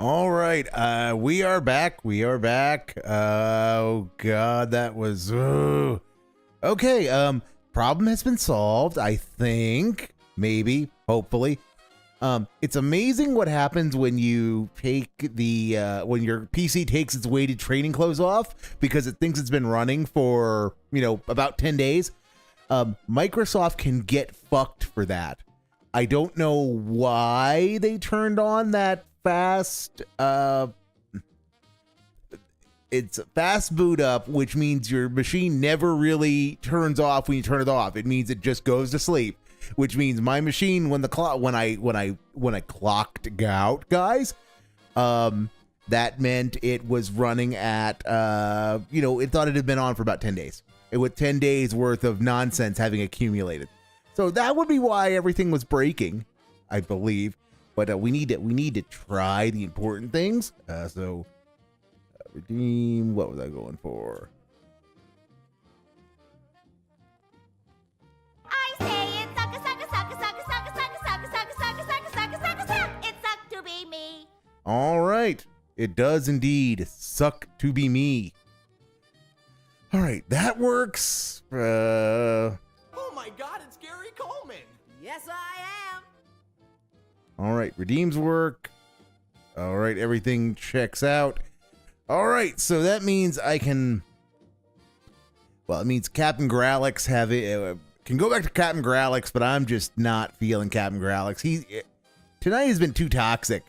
All right, we are back. We are back. Oh God, that was okay. Problem has been solved. I think, maybe, hopefully. It's amazing what happens when you take the when your PC takes its weighted training clothes off because it thinks it's been running for about 10 days. Microsoft can get fucked for that. I don't know why they turned on that fast it's fast boot up, which means your machine never really turns off when you turn it off. It means it just goes to sleep, which means my machine when I clocked out, guys, that meant it was running at it thought it had been on for about 10 days. With 10 days worth of nonsense having accumulated. So that would be why everything was breaking, I believe. But we need to try the important things. So redeem. What was I going for? I say it suck, suck, suck, suck, suck, suck, suck, suck, suck, suck, suck, suck, suck. It sucked to be me. All right, it does indeed suck to be me. All right, that works. Oh my God, it's Gary Coleman. Yes, I am. All right, redeems work. All right, everything checks out. All right, so that means I can. Well, it means Captain Gralix can go back to Captain Gralix, but I'm just not feeling Captain Gralix. Tonight has been too toxic.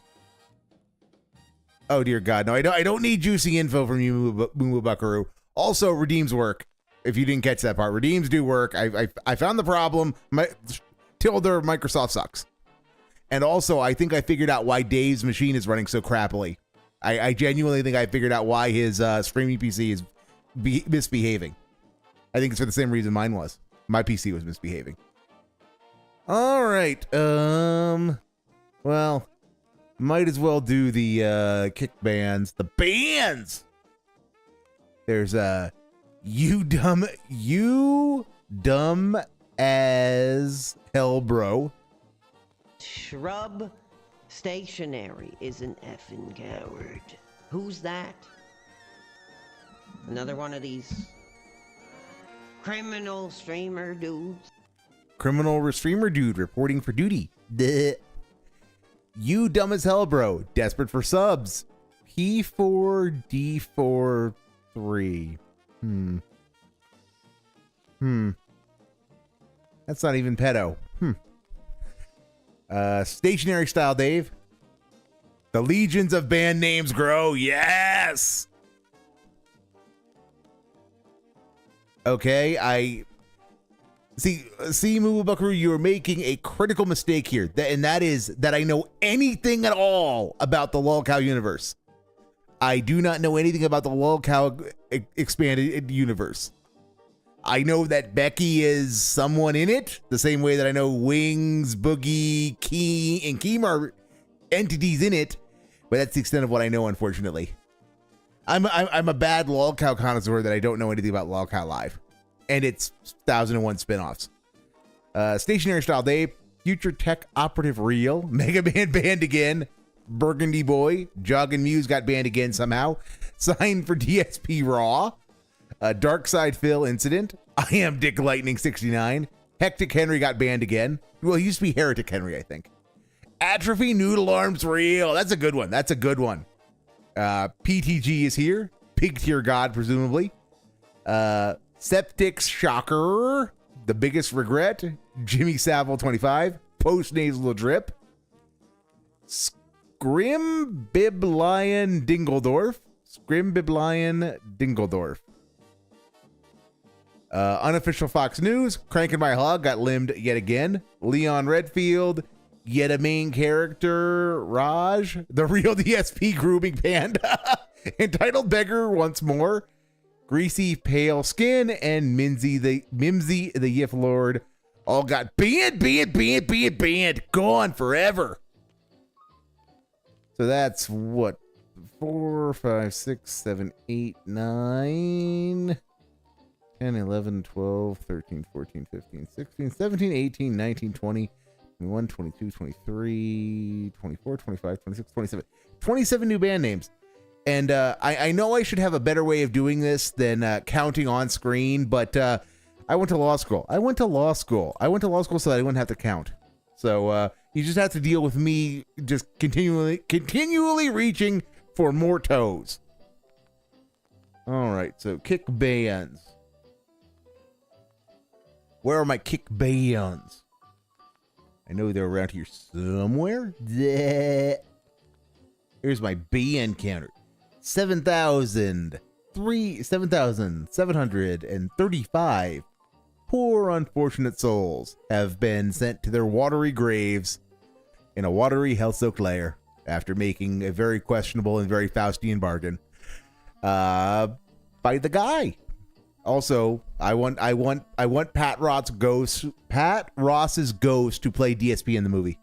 Oh dear God, no, I don't need juicy info from you, Moo Buckaroo. Also, redeems work. If you didn't catch that part, redeems do work. I found the problem. Tilde Microsoft sucks. And also, I think I figured out why Dave's machine is running so crappily. I genuinely think I figured out why his streaming PC is misbehaving. I think it's for the same reason mine was. My PC was misbehaving. All right. Well, might as well do the kick bands. The bands. There's you dumb as hell, bro. Shub-Stationary is an effing coward. Who's that? Another one of these criminal streamer dudes? Criminal streamer dude reporting for duty. Duh. You dumb as hell, bro. Desperate for subs. P4D43. That's not even pedo. Stationary style Dave. The legions of band names grow. Yes. Okay, I see Moo Buckaroo, you're making a critical mistake here. And that is that I know anything at all about the Lolcow universe. I do not know anything about the Lolcow expanded universe. I know that Becky is someone in it, the same way that I know Wings, Boogie, Key, and Keem are entities in it, but that's the extent of what I know, unfortunately. I'm a bad Lolcow connoisseur that I don't know anything about Lolcow Live, and its 1001 spinoffs. Stationary Style Dave, Future Tech Operative Real, Mega Man banned again, Burgundy Boy, Joggin' Muse got banned again somehow, Sign for DSP Raw, Dark Side Phil Incident, I Am Dick Lightning 69, Hectic Henry got banned again. Well, he used to be Heretic Henry, I think. Atrophy Noodle Arms Real, that's a good one. That's a good one. PTG is here, Pig Tier God presumably. Septic's Shocker, The Biggest Regret, Jimmy Savile 25, Post Nasal Drip, Scrimbiblion Dingledorf. Unofficial Fox News, Cranking My Hog got limbed yet again. Leon Redfield, yet a main character, Raj, the real DSP grooming panda, Entitled Beggar once more, Greasy Pale Skin, and Mimsy the Yif Lord all got banned, gone forever. So that's what, 4, 5, 6, 7, 8, 9, 10, 11, 12, 13, 14, 15, 16, 17, 18, 19, 20, 21, 22, 23, 24, 25, 26, 27. 27 new band names. And I know I should have a better way of doing this than counting on screen, but I went to law school. I went to law school so that I wouldn't have to count. So you just have to deal with me just continually reaching for more toes. All right, so kick bands. Where are my kick bands? I know they're around here somewhere. Here's my band counter. 7,735 poor unfortunate souls have been sent to their watery graves in a watery hell-soaked lair after making a very questionable and very Faustian bargain by the guy. Also, I want Pat Ross's ghost to play DSP in the movie.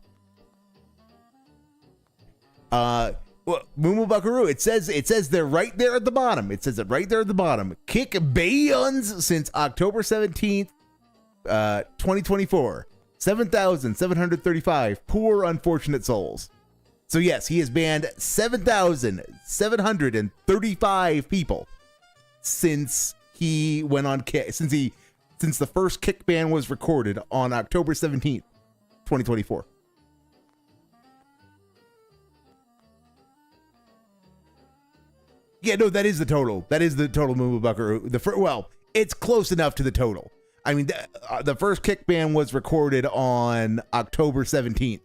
Mumu Buckaroo, it says they're right there at the bottom. It says it right there at the bottom. Kick bands since October 17th, 2024. 7,735 poor unfortunate souls. So yes, he has banned 7,735 people since he went on since the first kick ban was recorded on October 17th, 2024. Yeah, no, that is the total. That is the total, Mumu Buckaroo. Well, it's close enough to the total. I mean, the first kick ban was recorded on October 17th.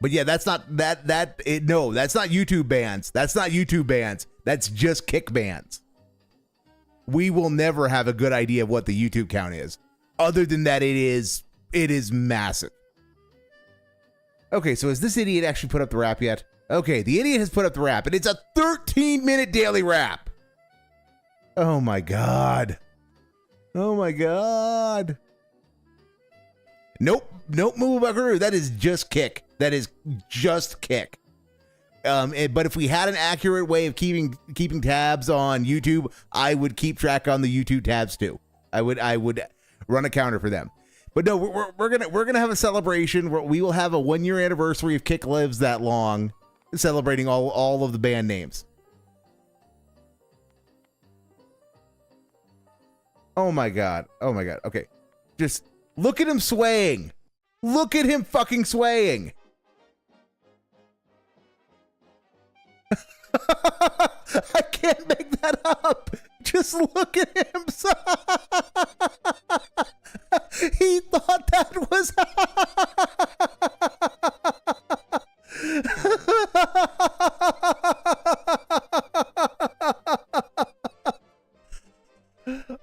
But yeah, that's not that's not YouTube bans. That's not YouTube bans. That's just kick bans. We will never have a good idea of what the YouTube count is. Other than that, it is massive. Okay, so has this idiot actually put up the rap yet? Okay, the idiot has put up the rap, and it's a 13-minute daily rap. Oh my god. Oh my god. Nope, Mumu Buckaroo. That is just kick. That is just kick. But if we had an accurate way of keeping tabs on YouTube, I would keep track on the YouTube tabs too. I would run a counter for them. But no, we're gonna have a celebration where we will have a 1-year anniversary of Kick Lives That Long, celebrating all of the band names. Oh my god. Okay, just look at him swaying. Look at him fucking swaying. I can't make that up. Just look at him. He thought that was.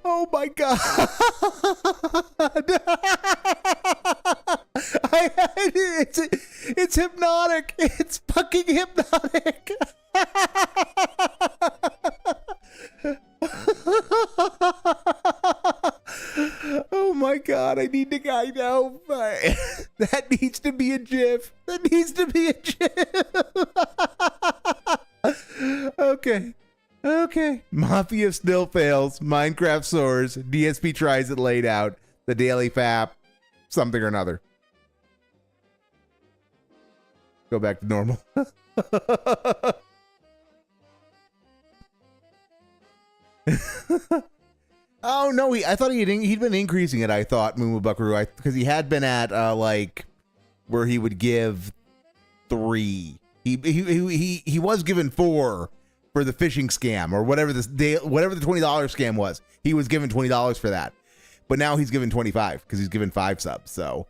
Oh my god. It's hypnotic. It's fucking hypnotic. Oh my god, I need the guy now. That needs to be a GIF. That needs to be a GIF. Okay. Mafia still fails. Minecraft soars. DSP tries it laid out. The Daily Fap. Something or another. Go back to normal. Oh no, I thought he'd been increasing it. I thought Mumu Buckaroo, because he had been at like where he would give 3. He was given 4 for the phishing scam or whatever the $20 scam was. He was given $20 for that, but now he's given 25 because he's given 5 subs. So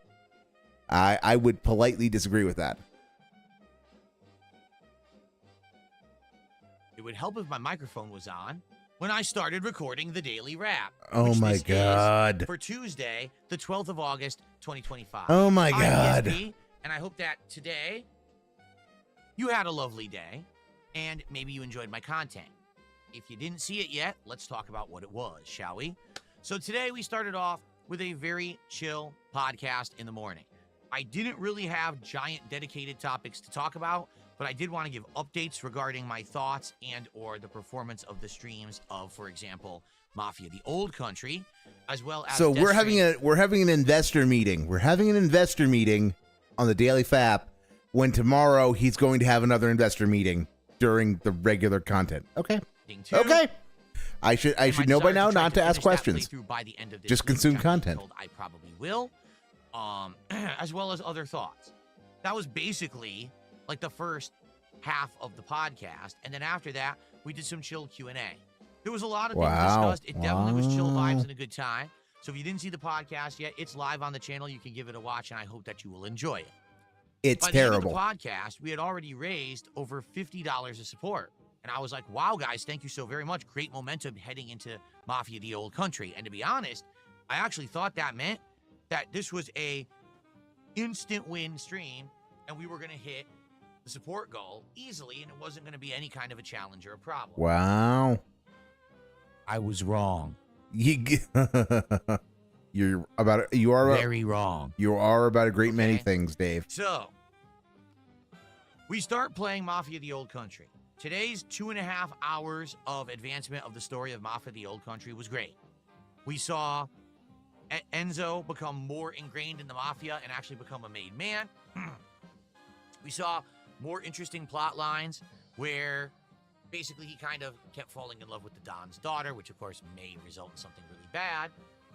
I would politely disagree with that. It would help if my microphone was on when I started recording the Daily Wrap. Oh my god. For Tuesday, the 12th of August, 2025. Oh my god. I'm DSP, and I hope that today you had a lovely day and maybe you enjoyed my content. If you didn't see it yet, let's talk about what it was, shall we? So today we started off with a very chill podcast in the morning. I didn't really have giant dedicated topics to talk about, but I did want to give updates regarding my thoughts and or the performance of the streams of, for example, Mafia: The Old Country, as well as. So Death we're having an investor meeting. We're having an investor meeting on the Daily Fap when tomorrow he's going to have another investor meeting during the regular content. Okay. Stranding 2. Okay. I should know by now not to ask questions. By the end of this Just week, consume which I'm content. told I probably will, as well as other thoughts. That was basically like the first half of the podcast, and then after that, we did some chill Q&A. There was a lot of things discussed. It definitely was chill vibes and a good time. So if you didn't see the podcast yet, it's live on the channel. You can give it a watch, and I hope that you will enjoy it. It's By the end terrible. of the podcast, we had already raised over $50 of support. And I was like, wow, guys, thank you so very much. Great momentum heading into Mafia: The Old Country. And to be honest, I actually thought that meant that this was a instant win stream, and we were going to hit the support goal easily, and it wasn't going to be any kind of a challenge or a problem. Wow. I was wrong. You are Very wrong. You are about a great many Okay. things, Dave. So, we start playing Mafia: The Old Country. Today's 2.5 hours of advancement of the story of Mafia: The Old Country was great. We saw Enzo become more ingrained in the Mafia and actually become a made man. We saw more interesting plot lines where basically he kind of kept falling in love with the Don's daughter, which of course may result in something really bad.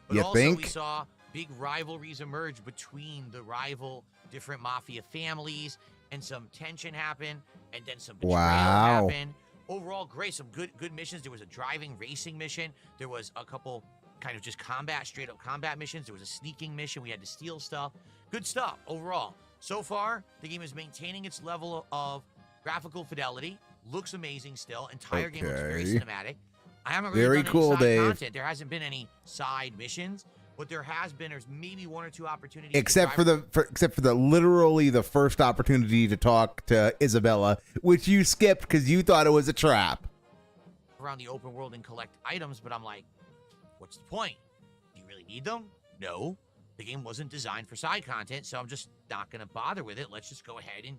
But You also think? we saw big rivalries emerge between the rival different Mafia families, and some tension happened, and then some betrayal Wow. happened. Overall, great. Some good missions. There was a driving racing mission. There was a couple kind of just straight up combat missions. There was a sneaking mission. We had to steal stuff. Good stuff overall. So far, the game is maintaining its level of graphical fidelity. Looks amazing still. Entire game looks very Okay. cinematic. I haven't really Very done cool, any side Dave. content. There hasn't been any side missions, but there's maybe 1 or 2 opportunities. to Except drive- for the literally the first opportunity to talk to Isabella, which you skipped because you thought it was a trap. around the open world and collect items, but I'm like, what's the point? Do you really need them? No. The game wasn't designed for side content, so I'm just not going to bother with it. Let's just go ahead and,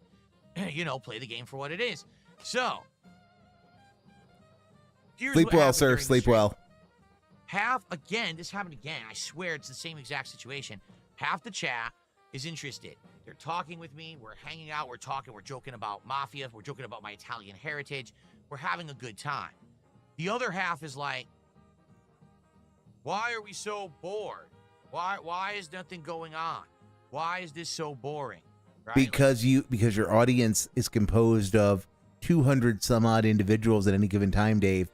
play the game for what it is. So, here's Sleep what well, happened sir. during the Sleep stream. well. This happened again. I swear it's the same exact situation. Half the chat is interested. They're talking with me. We're hanging out. We're talking. We're joking about Mafia. We're joking about my Italian heritage. We're having a good time. The other half is like, why are we so bored? Why is nothing going on? Why is this so boring? Right? Because your audience is composed of 200 some odd individuals at any given time, Dave.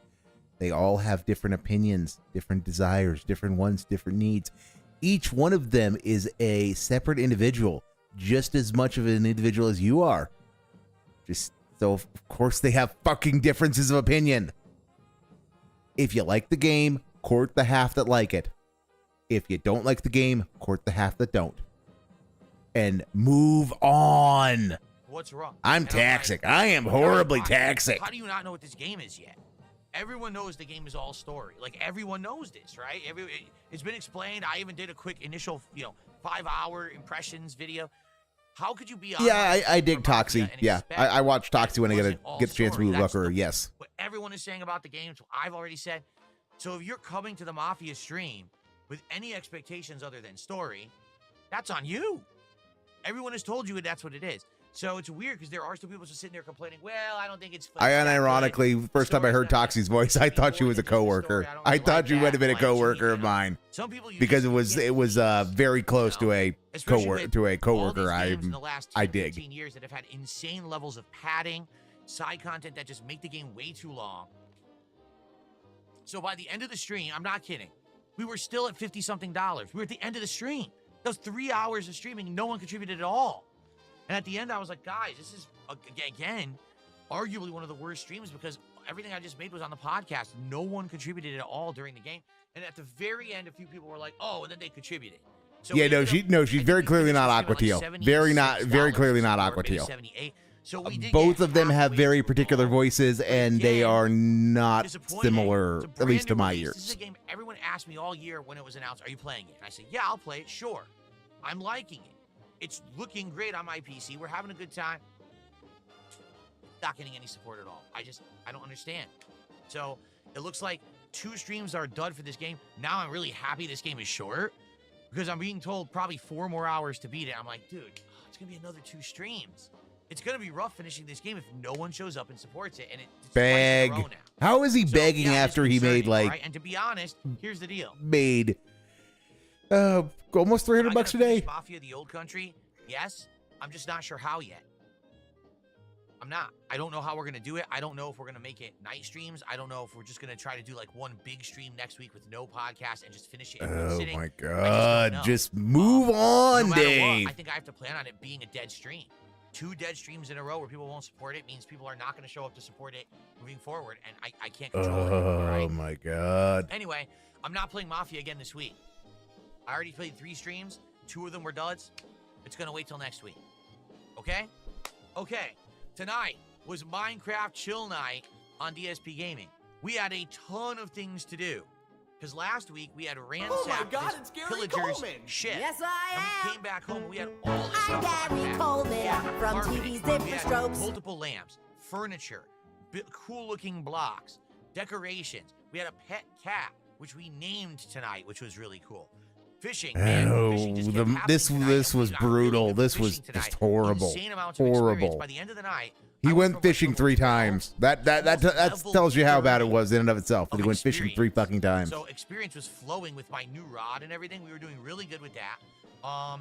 They all have different opinions, different desires, different wants, different needs. Each one of them is a separate individual, just as much of an individual as you are. Just so of course they have fucking differences of opinion. If you like the game, court the half that like it. If you don't like the game, court the half that don't. And move on. What's wrong? I'm And toxic. like, I am guys, horribly why- toxic. How do you not know what this game is yet? Everyone knows the game is all story. Like, everyone knows this, right? It's been explained. I even did a quick initial, 5-hour impressions video. How could you be on Yeah, I dig for Mafia Toxie. and Yeah, expect I watch Toxie when I wasn't all get the chance to story? move That's Lucker. the- Yes. What everyone is saying about the game, so I've already said. So if you're coming to the Mafia stream with any expectations other than story, that's on you. Everyone has told you that's what it is. So it's weird because there are still people just sitting there complaining, well, I don't think it's I that good. unironically, first time I heard Toxie's voice, I thought she was a coworker. I thought you might have been a coworker of mine Some people use because this it as was a very close to a especially coworker with all these coworker games in the last I 10, dig. 15 years that have had insane levels of padding, side content that just make the game way too long. So by the end of the stream, I'm not kidding, we were still at $50-something. We were at the end of the stream. That was 3 hours of streaming. No one contributed at all. And at the end, I was like, guys, this is, again, arguably one of the worst streams because everything I just made was on the podcast. No one contributed at all during the game. And at the very end, a few people were like, oh, and then they contributed. So Yeah, we ended up- she's I very think we clearly finished not the Aqua stream Teal. at like Very $76 clearly not or Aqua maybe Teal. 78. So we did Both get of them have halfway very through particular all. voices, and they again, are not Disappointing. similar, It's a at brand least to new my release. This is ears. a game everyone asked me all year when it was announced, are you playing it? And I said, yeah, I'll play it, sure. I'm liking it. It's looking great on my PC. We're having a good time. Not getting any support at all. I don't understand. So it looks like 2 streams are dud for this game. Now I'm really happy this game is short because I'm being told probably 4 more hours to beat it. I'm like, dude, it's going to be another 2 streams. It's going to be rough finishing this game if no one shows up and supports it. And it's Beg. twice in a row now. How is he So, begging yeah, it's after he made concerning, like right? And to be honest, here's the deal. made almost $300 Am I bucks a gonna finish day? Mafia the Old Country? Yes. I'm just not sure how yet. I'm not. I don't know how we're going to do it. I don't know if we're going to make it night streams. I don't know if we're just going to try to do like one big stream next week with no podcast and just finish it in one Oh sitting. my I just don't god! know. Just move on, no matter Dave. what, I think I have to plan on it being a dead stream. 2 dead streams in a row where people won't support it means people are not going to show up to support it moving forward, and I can't control it. All Oh right? my god! Anyway, I'm not playing Mafia again this week. I already played 3 streams. 2 of them were duds. It's going to wait till next week. Okay? Okay. Tonight was Minecraft Chill Night on DSP Gaming. We had a ton of things to do. Because last week we had ransacked Oh my God, this it's Gary pillager's Coleman. shit. Yes, I And am. we came back home, we had all this I'm stuff to Gary unpack. Coleman We had from carpeting, TV's we Different had Strokes. multiple lamps, furniture, cool-looking blocks, decorations. We had a pet cat, which we named tonight, which was really cool. Fishing, man. Fishing just kept happening this tonight, was and we got really brutal. good This fishing was tonight. just horrible. Insane amounts of experience. Horrible. By the end of the night, He I went from, like, fishing level 3 12 times. That level tells you how bad it 30 was in and of itself. That of he went fishing 3 experience. fucking times. So experience was flowing with my new rod and everything. We were doing really good with that.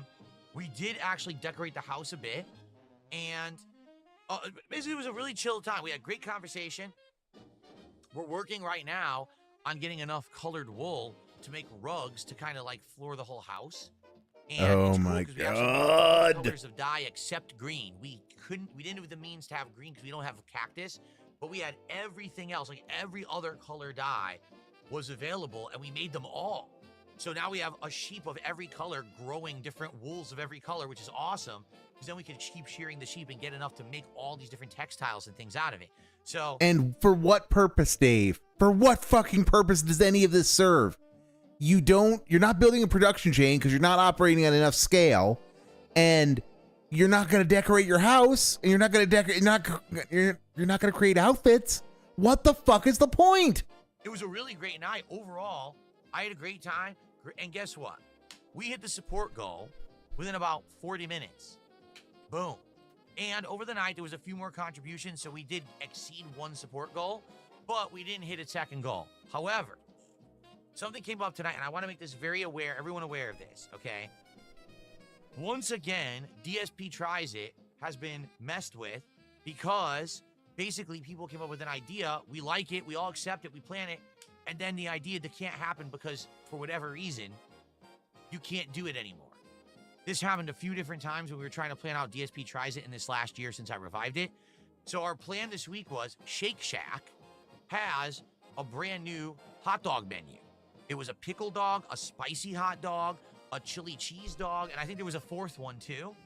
We did actually decorate the house a bit, and basically it was a really chill time. We had great conversation. We're working right now on getting enough colored wool to make rugs to kind of like floor the whole house. And Oh it's cool my 'cause we actually made all God. colors of dye except green. We didn't have the means to have green because we don't have cactus, but we had everything else, like every other color dye was available, and we made them all. So now we have a sheep of every color growing different wools of every color, which is awesome, because then we can keep shearing the sheep and get enough to make all these different textiles and things out of it. So And for what purpose, Dave? For what fucking purpose does any of this serve? You're not building a production chain because you're not operating at enough scale, and you're not going to decorate your house, and you're not going to you're not going to create outfits. What the fuck is the point? it was a really great night. Overall, I had a great time. And guess what? We hit the support goal within about 40 minutes. Boom. And over the night, there was a few more contributions, so we did exceed 1 support goal, but we didn't hit a 2nd goal. However, something came up tonight, and I want to make this everyone aware of this, okay? Once again, DSP Tries It has been messed with because basically people came up with an idea, we like it, we all accept it, we plan it, and then the idea that can't happen because for whatever reason, you can't do it anymore. This happened a few different times when we were trying to plan out DSP Tries It in this last year since I revived it. So our plan this week was Shake Shack has a brand new hot dog menu. It was a pickle dog, a spicy hot dog, a chili cheese dog, and I think there was a 4th one too.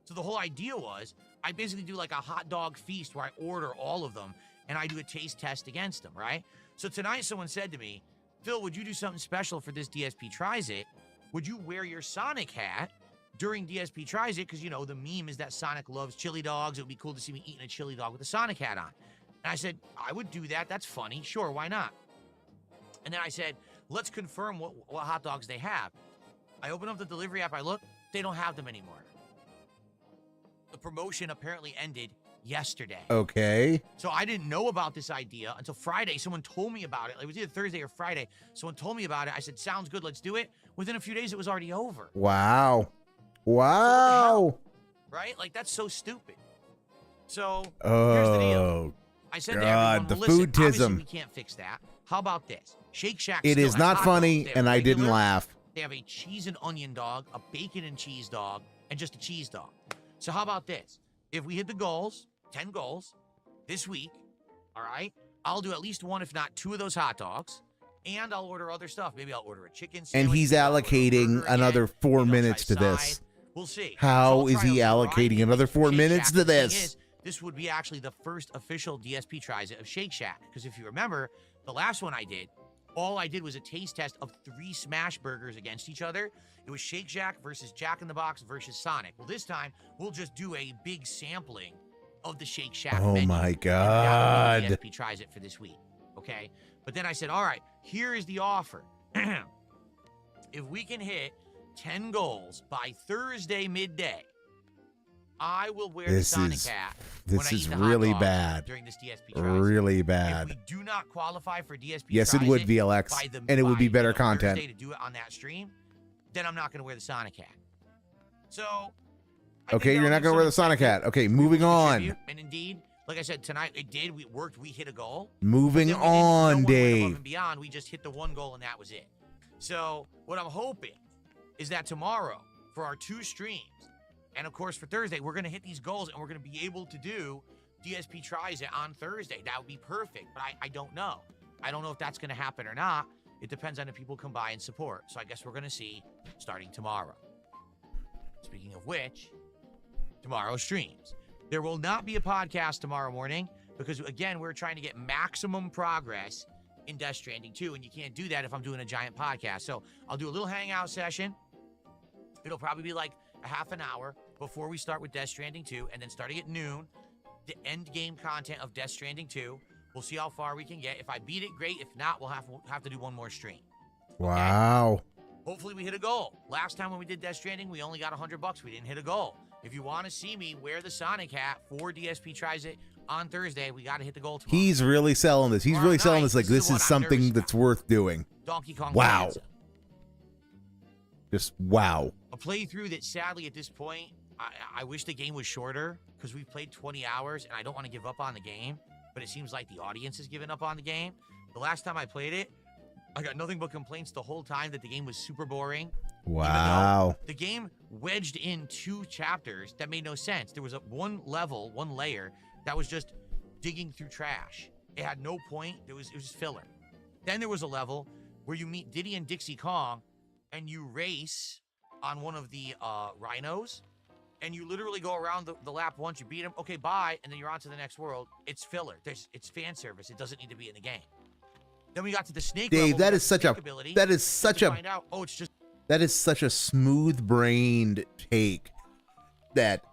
So the whole idea was I basically do like a hot dog feast where I order all of them and I do a taste test against them, right? So tonight someone said to me, Phil, would you do something special for this DSP Tries It? Would you wear your Sonic hat during DSP Tries It? Because, you know, the meme is that Sonic loves chili dogs. It would be cool to see me eating a chili dog with a Sonic hat on. And I said, I would do that. That's funny. Sure, why not? And then I said, let's confirm what hot dogs they have. I open up the delivery app. I look. They don't have them anymore. The promotion apparently ended yesterday. Okay. So I didn't know about this idea until Friday. Someone told me about it. It was either Thursday or Friday. Someone told me about it. I said, sounds good. Let's do it. Within a few days, it was already over. Wow. So Wow. right? Like, that's so stupid. So here's the deal. Oh, I said to God, everyone, the well, listen, obviously foodtism. we can't fix that. How about this? Shake Shack it still is has not hot funny, dogs. They have and I didn't regular, laugh. They have a cheese and onion dog, a bacon and cheese dog, and just a cheese dog. So how about this? If we hit the goals, 10 goals, this week, all right, I'll do at least 1, if not 2 of those hot dogs, and I'll order other stuff. Maybe I'll order a chicken sandwich. And he's maybe I'll order a allocating burger another again. 4 Maybe I'll minutes try to this. side. We'll see. How So I'll is try he out some variety allocating another with 4 Shake minutes Shack. to The thing this? is, this would be actually the first official DSP Tries It of Shake Shack. Because if you remember, the last one I did, all I did was a taste test of 3 smash burgers against each other. It was Shake Shack versus Jack in the Box versus Sonic. Well, this time, we'll just do a big sampling of the Shake Shack Oh menu. my And that will be God. DSP Tries It for this week. okay? But then I said, all right, here is the offer. If we can hit 10 goals by Thursday midday, I will wear the Sonic hat when I eat the hot really dog bad. during this DSP Tries It. Really If bad. we do not qualify for DSP Yes, it Tries would, VLX, by the, and it would be by, better you know, content. Thursday to do it on that stream, then I'm not going to wear the Sonic hat. So, I Okay, think you're that'll not give going to wear some the Sonic incentive. hat. Okay, We will moving on. contribute, and indeed, like I said, tonight it did. We worked. We hit a goal. Moving Then we didn't- no on, one went above Dave. and beyond. We just hit the one goal, and that was it. So what I'm hoping is that tomorrow, for our 2 streams, and of course for Thursday, we're going to hit these goals, and we're going to be able to do DSP Tries It on Thursday. That would be perfect, but I don't know. I don't know if that's going to happen or not. It depends on if people come by and support. So I guess we're going to see starting tomorrow. Speaking of which, tomorrow streams. There will not be a podcast tomorrow morning because, again, we're trying to get maximum progress in Death Stranding 2, and you can't do that if I'm doing a giant podcast. So I'll do a little hangout session. It'll probably be like a half an hour before we start with Death Stranding 2, and then starting at noon, the end game content of Death Stranding 2. We'll see how far we can get. If I beat it, great. If not, we'll have to do one more stream. Wow. Hopefully we hit a goal. Last time when we did Death Stranding, we only got $100. We didn't hit a goal. If you want to see me wear the Sonic hat for DSP Tries It on Thursday, we got to hit the goal tomorrow. He's really selling this. He's Tomorrow really selling night, this like this is this the is one I'm something nervous that's about. worth doing. Donkey Kong Wow. Bonanza. Just wow. A playthrough that sadly at this point, I wish the game was shorter because we've played 20 hours and I don't want to give up on the game, but it seems like the audience has given up on the game. The last time I played it, I got nothing but complaints the whole time that the game was super boring. Wow. The game wedged in 2 chapters that made no sense. There was one level, one layer that was just digging through trash. It had no point. It was just filler. Then there was a level where you meet Diddy and Dixie Kong and you race on one of the rhinos, and you literally go around the lap once, you beat him, okay, bye, and then you're on to the next world. It's filler. It's fan service. It doesn't need to be in the game. Then we got to the snake Dave, level. that We is got such the a snake ability, that is to such a find out, oh, it's just that is such a smooth-brained take that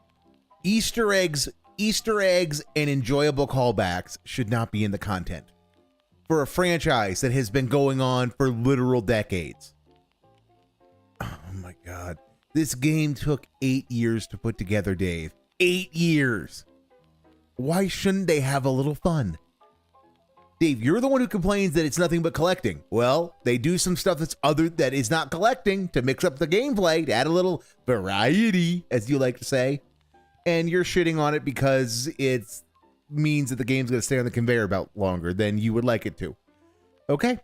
Easter eggs and enjoyable callbacks should not be in the content for a franchise that has been going on for literal decades. Oh my God. This game took 8 years to put together, Dave. 8 years. Why shouldn't they have a little fun? Dave, you're the one who complains that it's nothing but collecting. Well, they do some stuff that is not collecting to mix up the gameplay, to add a little variety, as you like to say. And you're shitting on it because it means that the game's going to stay on the conveyor belt longer than you would like it to. Okay.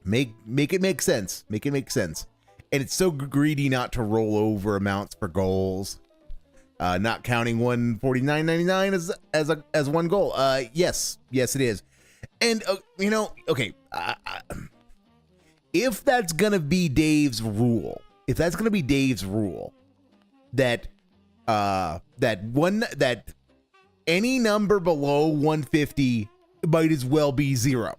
Make it make sense. Make it make sense. And it's so greedy not to roll over amounts for goals. Not counting $149.99 as one goal. Yes, it is. And okay. If that's gonna be Dave's rule, that any number below 150 might as well be 0.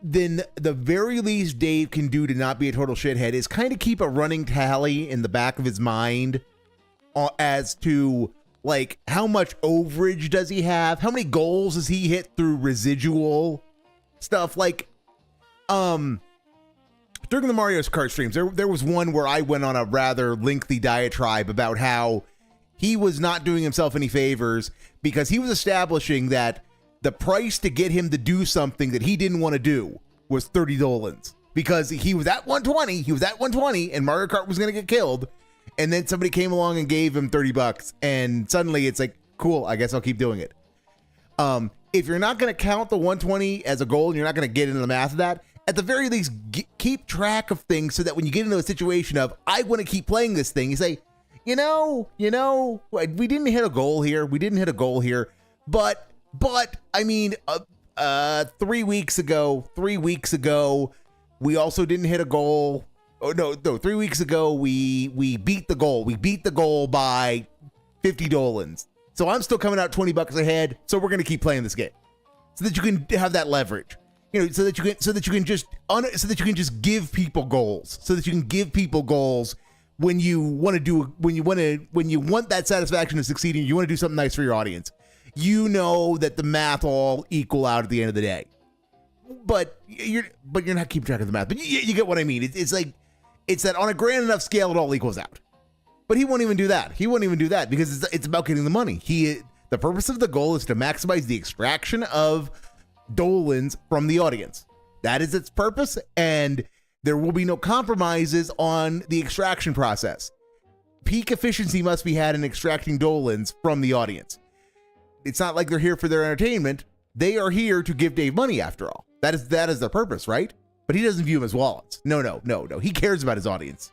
Then the very least Dave can do to not be a total shithead is kind of keep a running tally in the back of his mind as to like how much overage does he have, how many goals has he hit through residual stuff. Like during the Mario Kart streams, there was one where I went on a rather lengthy diatribe about how he was not doing himself any favors because he was establishing that the price to get him to do something that he didn't want to do was $30 because he was at 120, and Mario Kart was going to get killed. And then somebody came along and gave him $30, and suddenly it's like, cool, I guess I'll keep doing it. If you're not going to count the 120 as a goal and you're not going to get into the math of that, at the very least, keep track of things so that when you get into a situation of, I want to keep playing this thing, you say, we didn't hit a goal here. But I mean, 3 weeks ago, we also didn't hit a goal. Oh no, 3 weeks ago we beat the goal. We beat the goal by $50. So I'm still coming out $20 ahead. So we're gonna keep playing this game, so that you can have that leverage. So that you can just give people goals. So that you can give people goals when you want that satisfaction of succeeding. You want to do something nice for your audience. you know that the math all equal out at the end of the day. But you're not keeping track of the math. But you get what I mean. It's that on a grand enough scale, it all equals out. But he won't even do that. He won't even do that because it's about getting the money. The purpose of the goal is to maximize the extraction of Dolans from the audience. That is its purpose, and there will be no compromises on the extraction process. Peak efficiency must be had in extracting Dolans from the audience. It's not like they're here for their entertainment. They are here to give Dave money, after all. That is their purpose, right? But he doesn't view them as wallets. No. He cares about his audience.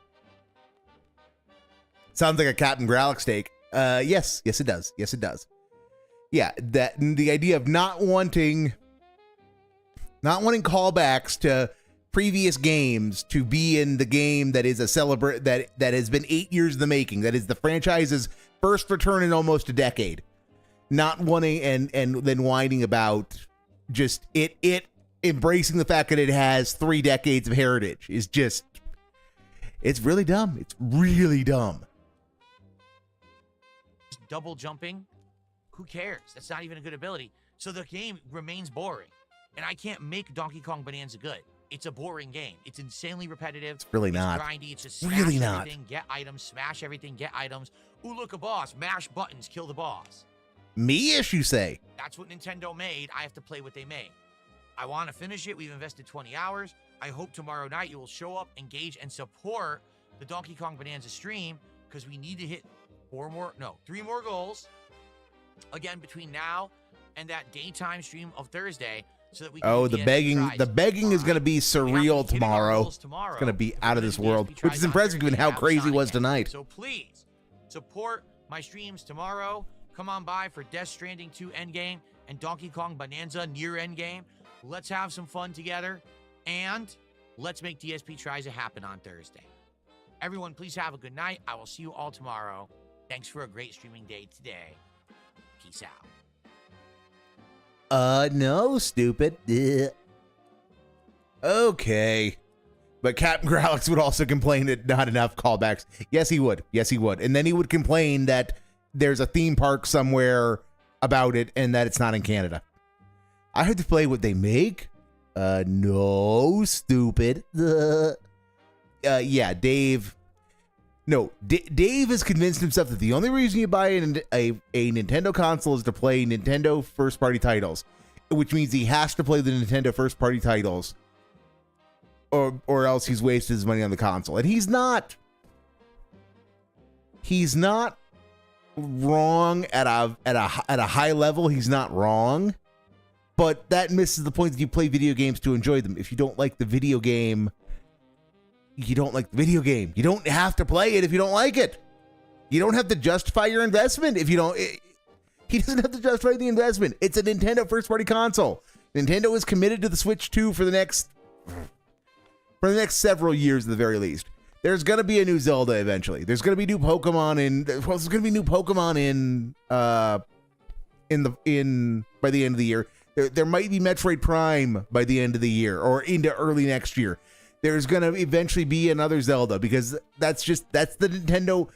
Sounds like a Captain Growlick steak. Yes, it does. Yes, it does. Yeah, that the idea of not wanting callbacks to previous games to be in the game that is that has been 8 years in the making. That is the franchise's first return in almost a decade. Not wanting and then whining about just it embracing the fact that it has 3 decades of heritage is just, it's really dumb. It's really dumb. Double jumping, who cares? That's not even a good ability. So the game remains boring. And I can't make Donkey Kong Bonanza good. It's a boring game. It's insanely repetitive. It's really not. Grindy. It's just smash everything, get items, smash everything, get items. Ooh, look, a boss. Mash buttons, kill the boss. Me-ish, you say? That's what Nintendo made. I have to play what they made. I want to finish it. We've invested 20 hours. I hope tomorrow night you will show up, engage, and support the Donkey Kong Bonanza stream because we need to hit 3 more goals. Again, between now and that daytime stream of Thursday. So that we can the begging is going to be surreal tomorrow. It's going to be out of this world, which is impressive given how crazy it was tonight. So please support my streams tomorrow. Come on by for Death Stranding 2 Endgame and Donkey Kong Bonanza near Endgame. Let's have some fun together, and let's make DSP Tries It happen on Thursday. Everyone, please have a good night. I will see you all tomorrow. Thanks for a great streaming day today. Peace out. No, stupid. Ugh. Okay. But Captain Growlix would also complain that not enough callbacks. Yes, he would. And then he would complain that there's a theme park somewhere about it and that it's not in Canada. I had to play what they make. No, stupid. Yeah, Dave. No, Dave has convinced himself that the only reason you buy a Nintendo console is to play Nintendo first-party titles, which means he has to play the Nintendo first-party titles, or else he's wasted his money on the console. And he's not wrong at a high level. He's not wrong, but that misses the point that you play video games to enjoy them. If you don't like the video game, you don't like the video game. You don't have to play it if you don't like it. You don't have to justify your investment if you don't. He doesn't have to justify the investment. It's a Nintendo first-party console. Nintendo is committed to the Switch 2 for the next several years at the very least. There's gonna be a new Zelda eventually. There's gonna be new Pokemon by the end of the year. There might be Metroid Prime by the end of the year or into early next year. There's going to eventually be another Zelda because that's the Nintendo.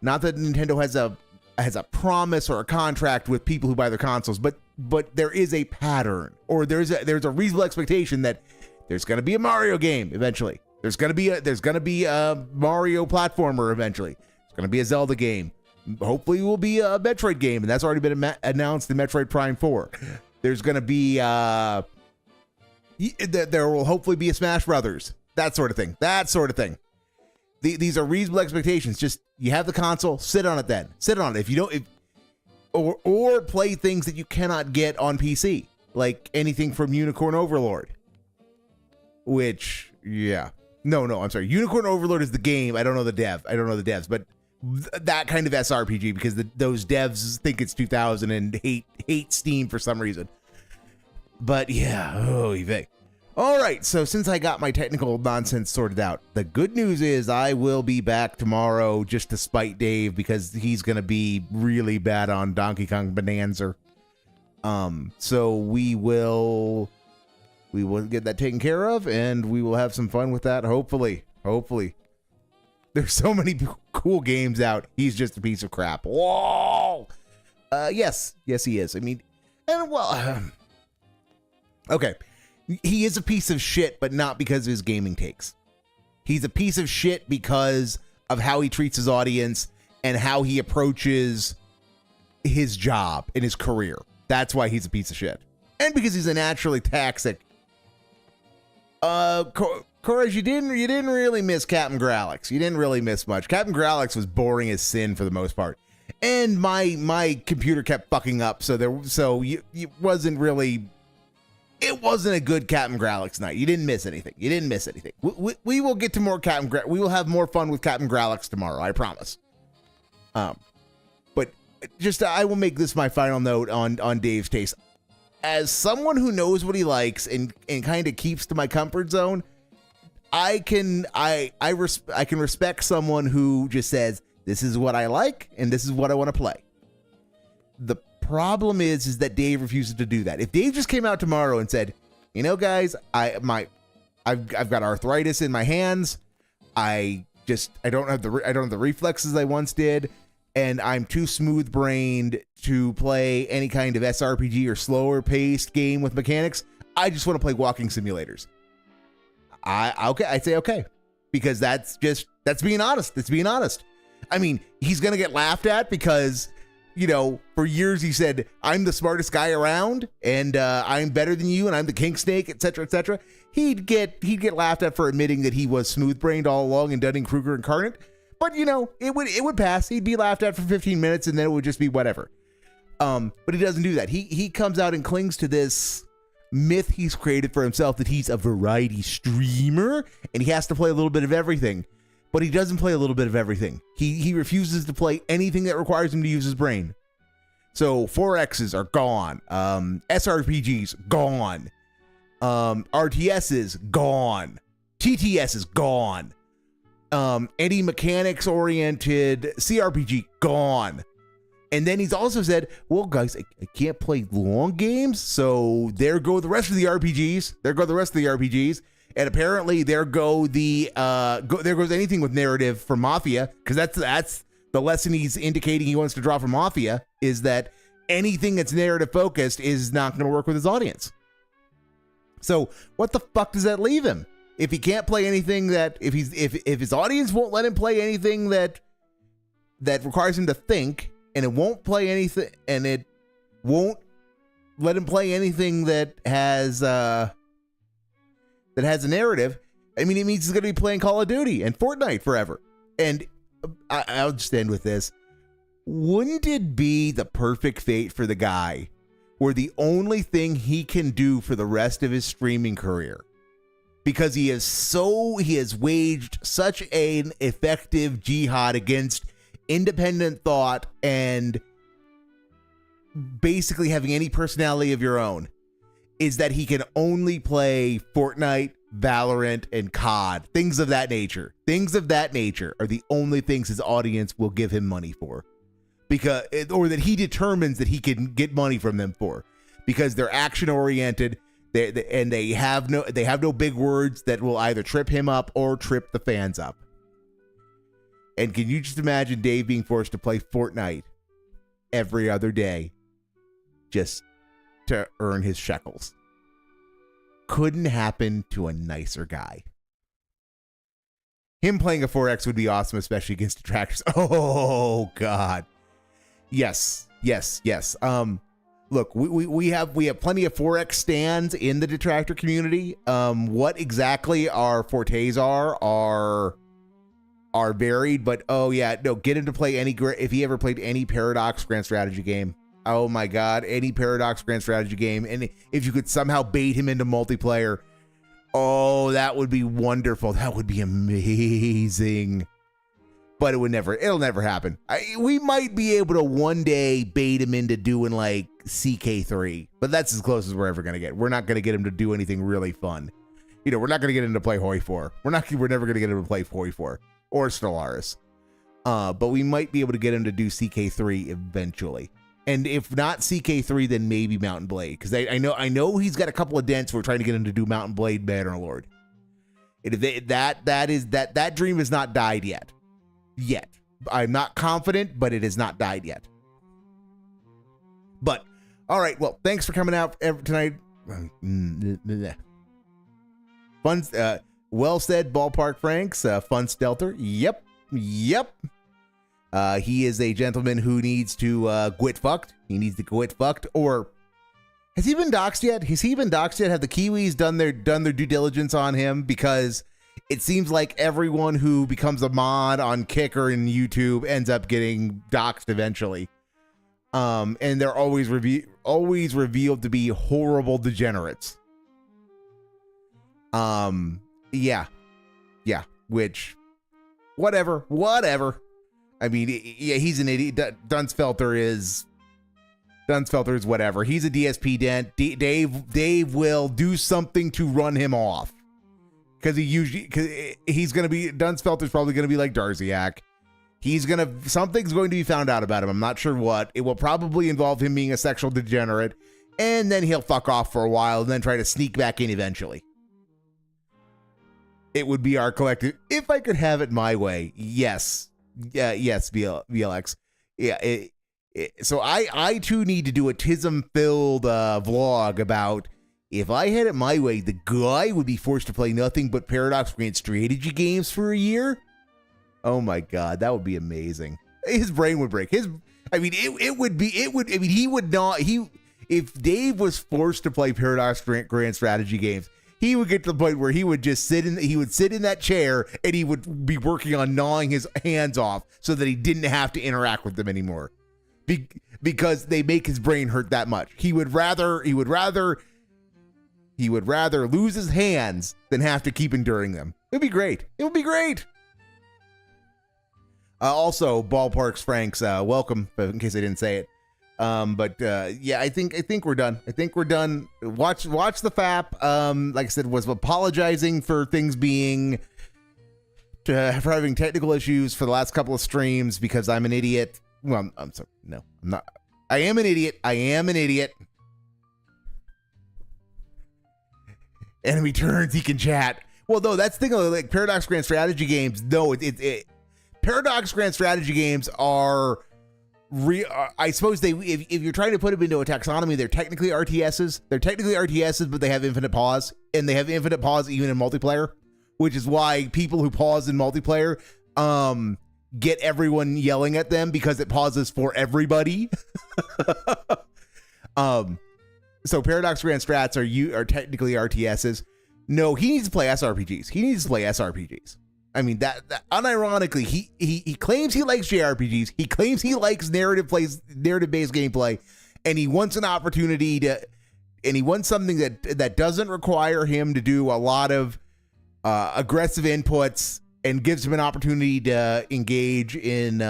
Not that Nintendo has a promise or a contract with people who buy their consoles, but there is a pattern, or there's a reasonable expectation that there's going to be a Mario game eventually. There's going to be a Mario platformer eventually. There's going to be a Zelda game. Hopefully it will be a Metroid game, and that's already been announced in Metroid Prime 4. There's going to be there will hopefully be a Smash Brothers, that sort of thing. These are reasonable expectations. Just, you have the console, sit on it then. Sit on it. If you don't, or play things that you cannot get on PC, like anything from Unicorn Overlord. Which, yeah. No, I'm sorry. Unicorn Overlord is the game. I don't know the devs, but that kind of SRPG, because those devs think it's 2000 and hate Steam for some reason. But yeah, all right, so since I got my technical nonsense sorted out, the good news is I will be back tomorrow just to spite Dave because he's going to be really bad on Donkey Kong Bonanza. So we will get that taken care of, and we will have some fun with that, hopefully. There's so many cool games out. He's just a piece of crap. Whoa! Yes, he is. I mean, and well, okay, he is a piece of shit, but not because of his gaming takes. He's a piece of shit because of how he treats his audience and how he approaches his job and his career. That's why he's a piece of shit. And because he's a naturally toxic. Courage, you didn't really miss Captain Gralix. You didn't really miss much. Captain Gralix was boring as sin for the most part. And my computer kept fucking up, so it wasn't a good Captain Gralix night. You didn't miss anything. We will get to more we will have more fun with Captain Gralix tomorrow, I promise. But just I will make this my final note on Dave's taste. As someone who knows what he likes and kind of keeps to my comfort zone, I can respect someone who just says, this is what I like and this is what I want to play. The problem is that Dave refuses to do that. If Dave just came out tomorrow and said, you know, guys, I've got arthritis in my hands. I don't have the reflexes I once did, and I'm too smooth brained to play any kind of SRPG or slower paced game with mechanics. I just want to play walking simulators. I'd say okay, because that's being honest. It's being honest. I mean, he's gonna get laughed at because, you know, for years he said, I'm the smartest guy around and I'm better than you and I'm the king snake, etc., etc. He'd get laughed at for admitting that he was smooth brained all along and Dunning-Kruger incarnate. But, you know, it would pass. He'd be laughed at for 15 minutes and then it would just be whatever. But he doesn't do that. He comes out and clings to this myth he's created for himself that he's a variety streamer and he has to play a little bit of everything. But he doesn't play a little bit of everything. He refuses to play anything that requires him to use his brain. So 4Xs are gone. SRPGs, gone. RTSs, gone. TTSs, gone. Any mechanics-oriented CRPG, gone. And then he's also said, well, guys, I can't play long games, so there go the rest of the RPGs. And apparently there goes anything with narrative from Mafia, because that's the lesson he's indicating he wants to draw from Mafia, is that anything that's narrative focused is not going to work with his audience. So what the fuck does that leave him? If he can't play anything that, if his audience won't let him play anything that requires him to think, and it won't play anything, and it won't let him play anything that has a narrative, I mean, it means he's going to be playing Call of Duty and Fortnite forever. And I'll just end with this. Wouldn't it be the perfect fate for the guy where the only thing he can do for the rest of his streaming career, because he has waged such an effective jihad against independent thought and basically having any personality of your own, is that he can only play Fortnite, Valorant, and COD. Things of that nature. Things of that nature are the only things his audience will give him money for. Or that he determines that he can get money from them for. Because they're action oriented, and they have no big words that will either trip him up or trip the fans up. And can you just imagine Dave being forced to play Fortnite every other day just to earn his shekels? Couldn't happen to a nicer guy. Him playing a 4X would be awesome, especially against detractors. Oh God. Yes. Look, we have plenty of 4X stands in the detractor community. What exactly our fortes are varied, but get him to play if he ever played any Paradox Grand Strategy game. Oh my God, any Paradox Grand Strategy game. And if you could somehow bait him into multiplayer, oh, that would be wonderful. That would be amazing. But it'll never happen. We might be able to one day bait him into doing like CK3, but that's as close as we're ever going to get. We're not going to get him to do anything really fun. You know, we're not going to get him to play Hoi 4. We're never going to get him to play Hoi 4 or Stellaris. But we might be able to get him to do CK3 eventually. And if not CK3, then maybe Mountain Blade, because I know he's got a couple of dents. We're trying to get him to do Mountain Blade Bannerlord. That dream has not died yet. I'm not confident, but it has not died yet. But all right, well, thanks for coming out tonight. Fun, well said, Ballpark Franks. Fun Stelter. Yep. He is a gentleman who needs to get fucked. He needs to get fucked. Or has he been doxxed yet? Have the Kiwis done their due diligence on him? Because it seems like everyone who becomes a mod on Kicker and YouTube ends up getting doxxed eventually. And they're always revealed to be horrible degenerates. Yeah, which, whatever. I mean, yeah, he's an idiot. Dunsfelter is whatever. He's a DSP dent. Dave will do something to run him off. Because Dunsfelter's probably gonna be like Darziak. Something's going to be found out about him. I'm not sure what. It will probably involve him being a sexual degenerate, and then he'll fuck off for a while and then try to sneak back in eventually. It would be our collective. If I could have it my way, yes. Yes, VLX. Yeah, so I too need to do a tism-filled vlog about if I had it my way, the guy would be forced to play nothing but Paradox Grand strategy games for a year. Oh my God, that would be amazing. His brain would break. If Dave was forced to play Paradox Grand strategy games, he would get to the point where he would just sit in that chair and he would be working on gnawing his hands off so that he didn't have to interact with them anymore. Because they make his brain hurt that much. He would rather lose his hands than have to keep enduring them. It would be great. Also, Ballparks Franks, welcome, in case I didn't say it. Yeah, I think we're done. Watch the FAP. Like I said, was apologizing for things being for having technical issues for the last couple of streams because I'm an idiot. Well, I'm sorry. No, I'm not. I am an idiot. Enemy turns, he can chat. Well, no, that's the thing. Like Paradox Grand Strategy games. No, Paradox Grand Strategy games are. I suppose if you're trying to put them into a taxonomy, they're technically RTSs. But they have infinite pause, and they have infinite pause even in multiplayer, which is why people who pause in multiplayer get everyone yelling at them because it pauses for everybody. So Paradox Grand Strats are technically RTSs. No, he needs to play SRPGs. I mean, that unironically, he claims he likes JRPGs. He claims he likes narrative-based gameplay, and he wants an opportunity and he wants something that doesn't require him to do a lot of aggressive inputs and gives him an opportunity to engage in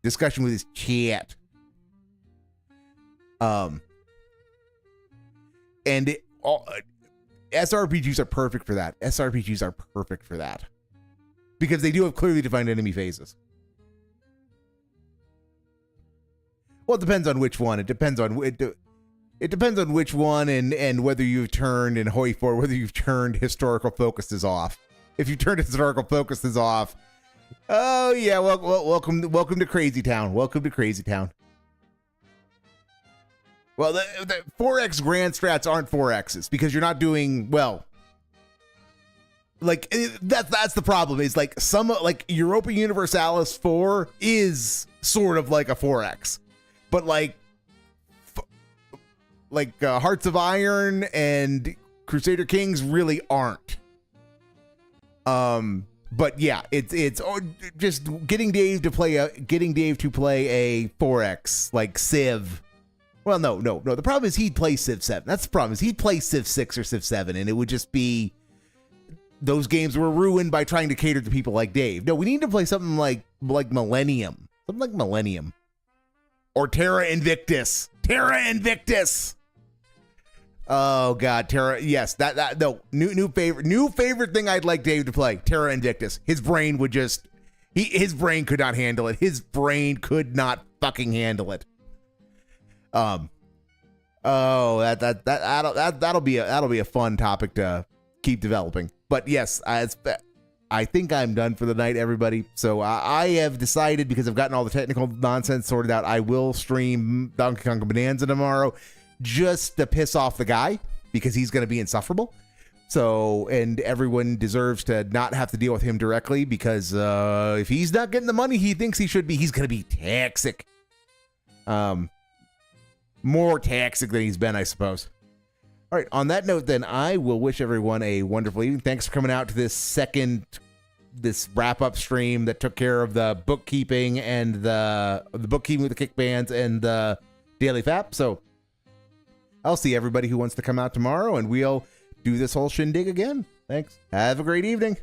discussion with his chat. SRPGs are perfect for that. Because they do have clearly defined enemy phases. Well, it depends on which one. It depends on which one and whether you've turned in Hoi 4, whether you've turned historical focuses off. If you turned historical focuses off, oh yeah, welcome to Crazy Town. Welcome to Crazy Town. Well, the 4X Grand Strats aren't 4Xs because you're not doing well. Like that's the problem. Is like Europa Universalis 4 is sort of like a 4X, but like Hearts of Iron and Crusader Kings really aren't. But yeah, it's just getting Dave to play a 4X like Civ. Well, no. The problem is he'd play Civ 7. That's the problem. Is he'd play Civ 6 or Civ 7, and it would just be. Those games were ruined by trying to cater to people like Dave. No, we need to play something like Millennium. Something like Millennium. Or Terra Invictus. Oh God, Terra. Yes, no. New favorite thing I'd like Dave to play. Terra Invictus. His brain would just his brain could not handle it. His brain could not fucking handle it. That'll be a fun topic to keep developing. But yes, I think I'm done for the night, everybody. So I have decided, because I've gotten all the technical nonsense sorted out, I will stream Donkey Kong Bonanza tomorrow just to piss off the guy, because he's going to be insufferable. So, and everyone deserves to not have to deal with him directly, because if he's not getting the money he thinks he should be, he's going to be toxic. More toxic than he's been, I suppose. All right, on that note, then, I will wish everyone a wonderful evening. Thanks for coming out to this wrap-up stream that took care of the bookkeeping and the bookkeeping with the kick bands and the daily fap. So I'll see everybody who wants to come out tomorrow, and we'll do this whole shindig again. Thanks. Have a great evening.